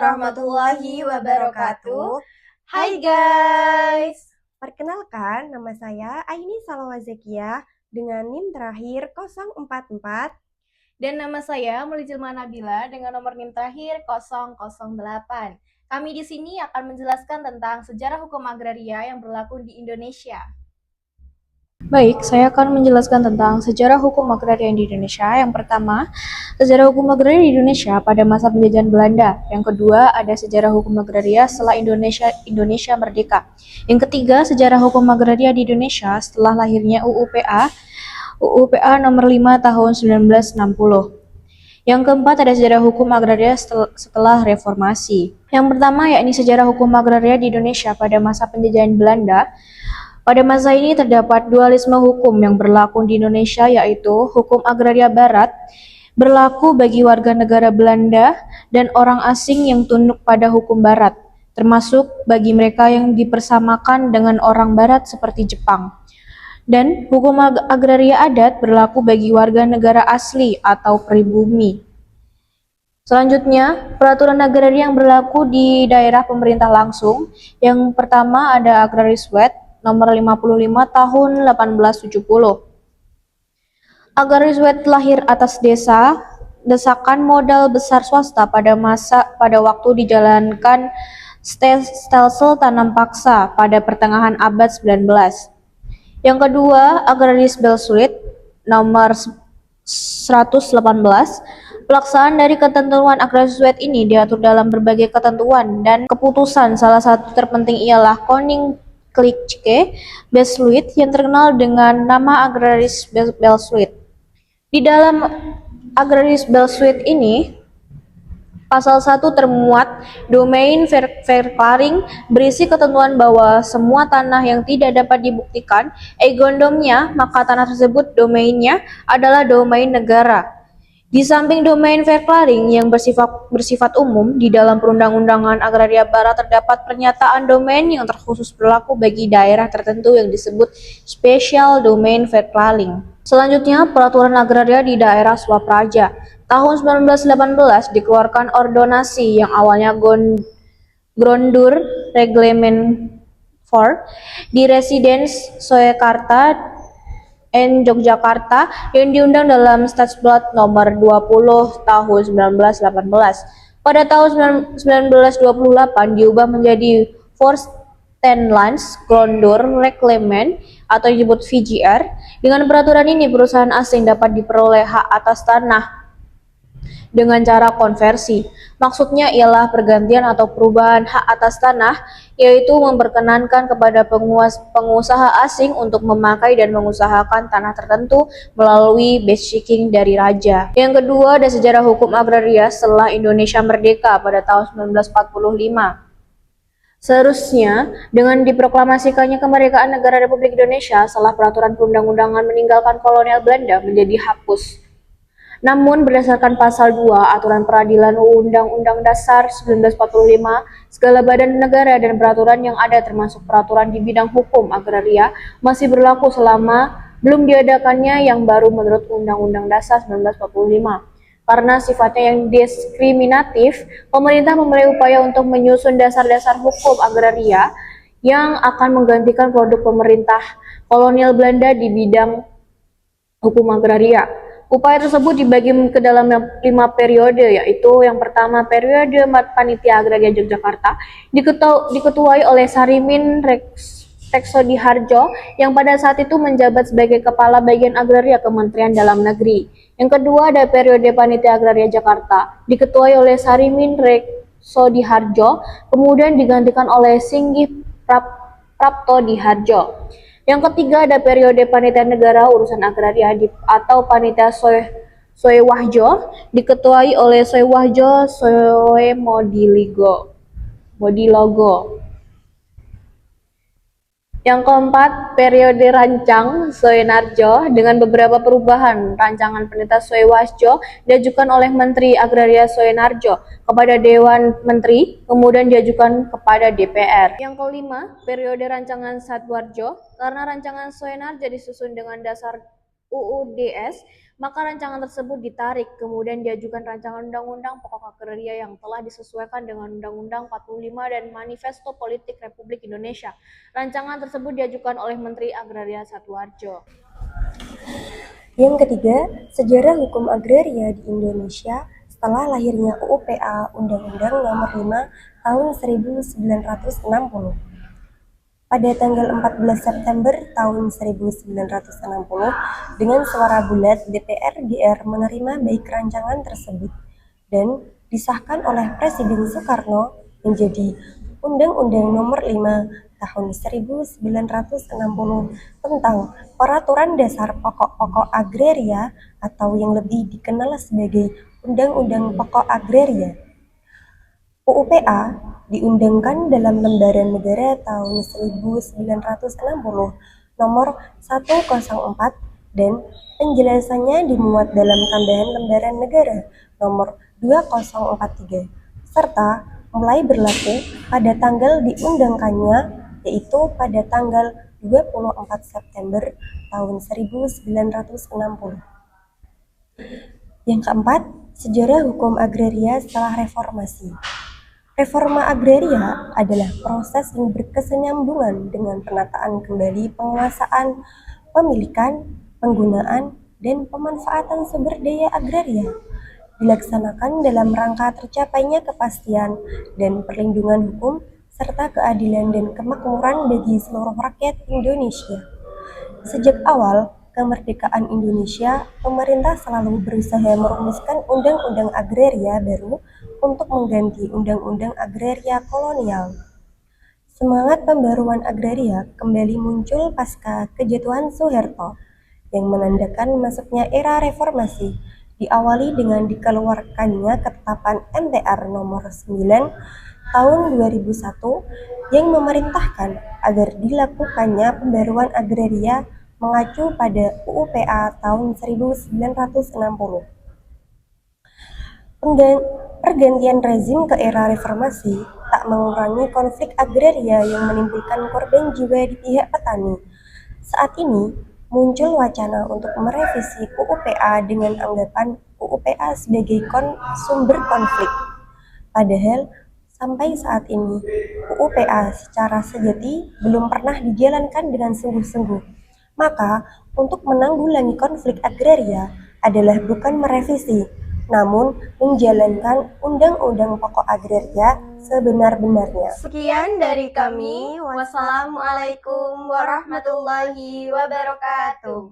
warahmatullahi wabarakatuh. Hai guys. Perkenalkan, nama saya Aini Salawazekia dengan NIM terakhir 044. Dan nama saya Mulijilma Nabila dengan nomor NIM terakhir 008. Kami di sini akan menjelaskan tentang sejarah hukum agraria yang berlaku di Indonesia. Baik, saya akan menjelaskan tentang sejarah hukum agraria di Indonesia. Yang pertama, sejarah hukum agraria di Indonesia pada masa penjajahan Belanda. Yang kedua, ada sejarah hukum agraria setelah Indonesia merdeka. Yang ketiga, sejarah hukum agraria di Indonesia setelah lahirnya UU PA nomor 5 tahun 1960. Yang keempat, ada sejarah hukum agraria setelah reformasi. Yang pertama, yakni sejarah hukum agraria di Indonesia pada masa penjajahan Belanda. Pada masa ini terdapat dualisme hukum yang berlaku di Indonesia, yaitu hukum agraria barat berlaku bagi warga negara Belanda dan orang asing yang tunduk pada hukum barat, termasuk bagi mereka yang dipersamakan dengan orang barat seperti Jepang. Dan hukum agraria adat berlaku bagi warga negara asli atau pribumi. Selanjutnya, peraturan agraria yang berlaku di daerah pemerintah langsung. Yang pertama ada Agraris Wet nomor 55 tahun 1870. Agraris Wet lahir atas desakan modal besar swasta pada waktu dijalankan stelsel tanam paksa pada pertengahan abad 19. Yang kedua, Agraris Belsuit nomor 118. Pelaksanaan dari ketentuan Agraris Wet ini diatur dalam berbagai ketentuan dan keputusan. Salah satu terpenting ialah Koninklijke Besluit yang terkenal dengan nama Agraris Belsuit. Di dalam Agraris Belsuit ini, pasal 1 termuat domain verklaring berisi ketentuan bahwa semua tanah yang tidak dapat dibuktikan eigondomnya, maka tanah tersebut domainnya adalah domain negara. Di samping domain verklaring yang bersifat umum, di dalam perundang-undangan agraria barat terdapat pernyataan domain yang terkhusus berlaku bagi daerah tertentu yang disebut special domain verklaring. Selanjutnya, peraturan agraria di daerah Swapraja. Tahun 1918 dikeluarkan ordonasi yang awalnya Grondur Reglement 4 di Residence Soekarta Yogyakarta yang diundang dalam Stadsblad nomor 20 tahun 1918. Pada tahun 1928 diubah menjadi Forstenlands Grondur Reglement atau disebut VGR. Dengan peraturan ini perusahaan asing dapat diperoleh hak atas tanah dengan cara konversi. Maksudnya ialah pergantian atau perubahan hak atas tanah, yaitu memperkenankan kepada pengusaha asing untuk memakai dan mengusahakan tanah tertentu melalui base-shaking dari raja. Yang kedua, ada sejarah hukum agraria setelah Indonesia merdeka pada tahun 1945. Seharusnya, dengan diproklamasikannya kemerdekaan negara Republik Indonesia setelah peraturan perundang-undangan meninggalkan kolonial Belanda menjadi hapus. Namun berdasarkan pasal 2 Aturan Peradilan Undang-Undang Dasar 1945, segala badan negara dan peraturan yang ada termasuk peraturan di bidang hukum agraria masih berlaku selama belum diadakannya yang baru menurut Undang-Undang Dasar 1945. Karena sifatnya yang diskriminatif, pemerintah memulai upaya untuk menyusun dasar-dasar hukum agraria yang akan menggantikan produk pemerintah kolonial Belanda di bidang hukum agraria. Upaya tersebut dibagi ke dalam 5 periode, yaitu yang pertama periode Panitia Agraria Yogyakarta diketuai oleh Sarimin Reksodiharjo yang pada saat itu menjabat sebagai Kepala Bagian Agraria Kementerian Dalam Negeri. Yang kedua ada periode Panitia Agraria Jakarta diketuai oleh Sarimin Reksodiharjo, kemudian digantikan oleh Singgih Praptodiharjo. Yang ketiga ada periode Panitia Negara Urusan Agraria atau Panitia Soewahjo diketuai oleh Soewahjo Modilogo. Yang keempat, periode Rancang Soenarjo dengan beberapa perubahan. Rancangan Panitia Soewahjo diajukan oleh Menteri Agraria Soenarjo kepada Dewan Menteri, kemudian diajukan kepada DPR. Yang kelima, periode rancangan Satwarjo, karena rancangan Soenarjo disusun dengan dasar UUDS, maka rancangan tersebut ditarik, kemudian diajukan rancangan Undang-Undang Pokok Agraria yang telah disesuaikan dengan Undang-Undang 45 dan Manifesto Politik Republik Indonesia. Rancangan tersebut diajukan oleh Menteri Agraria Satwarjo. Yang ketiga, sejarah hukum agraria di Indonesia setelah lahirnya UUPA Undang-Undang Nomor 5 Tahun 1960. Pada tanggal 14 September tahun 1960, dengan suara bulat DPR GR menerima baik rancangan tersebut dan disahkan oleh Presiden Soekarno menjadi Undang-Undang Nomor 5 Tahun 1960 tentang Peraturan Dasar Pokok-Pokok Agraria atau yang lebih dikenal sebagai Undang-Undang Pokok Agraria. UUPA diundangkan dalam Lembaran Negara tahun 1960 nomor 104 dan penjelasannya dimuat dalam tambahan Lembaran Negara nomor 2043 serta mulai berlaku pada tanggal diundangkannya yaitu pada tanggal 24 September tahun 1960. Yang keempat, sejarah hukum agraria setelah reformasi. Reforma agraria adalah proses yang berkesinambungan dengan penataan kembali penguasaan, pemilikan, penggunaan, dan pemanfaatan sumber daya agraria, dilaksanakan dalam rangka tercapainya kepastian dan perlindungan hukum serta keadilan dan kemakmuran bagi seluruh rakyat Indonesia. Sejak awal kemerdekaan Indonesia, pemerintah selalu berusaha merumuskan undang-undang agraria baru untuk mengganti undang-undang agraria kolonial. Semangat pembaruan agraria kembali muncul pasca kejatuhan Soeharto, yang menandakan masuknya era reformasi, diawali dengan dikeluarkannya Ketetapan MTR Nomor 9 Tahun 2001 yang memerintahkan agar dilakukannya pembaruan agraria mengacu pada UUPA tahun 1960. Pergantian rezim ke era reformasi tak mengurangi konflik agraria yang menimbulkan korban jiwa di pihak petani. Saat ini, muncul wacana untuk merevisi UUPA dengan anggapan UUPA sebagai sumber konflik. Padahal, sampai saat ini, UUPA secara sejati belum pernah dijalankan dengan sungguh-sungguh. Maka, untuk menanggulangi konflik agraria adalah bukan merevisi, namun menjalankan Undang-Undang Pokok Agraria sebenar-benarnya. Sekian dari kami. Wassalamualaikum warahmatullahi wabarakatuh.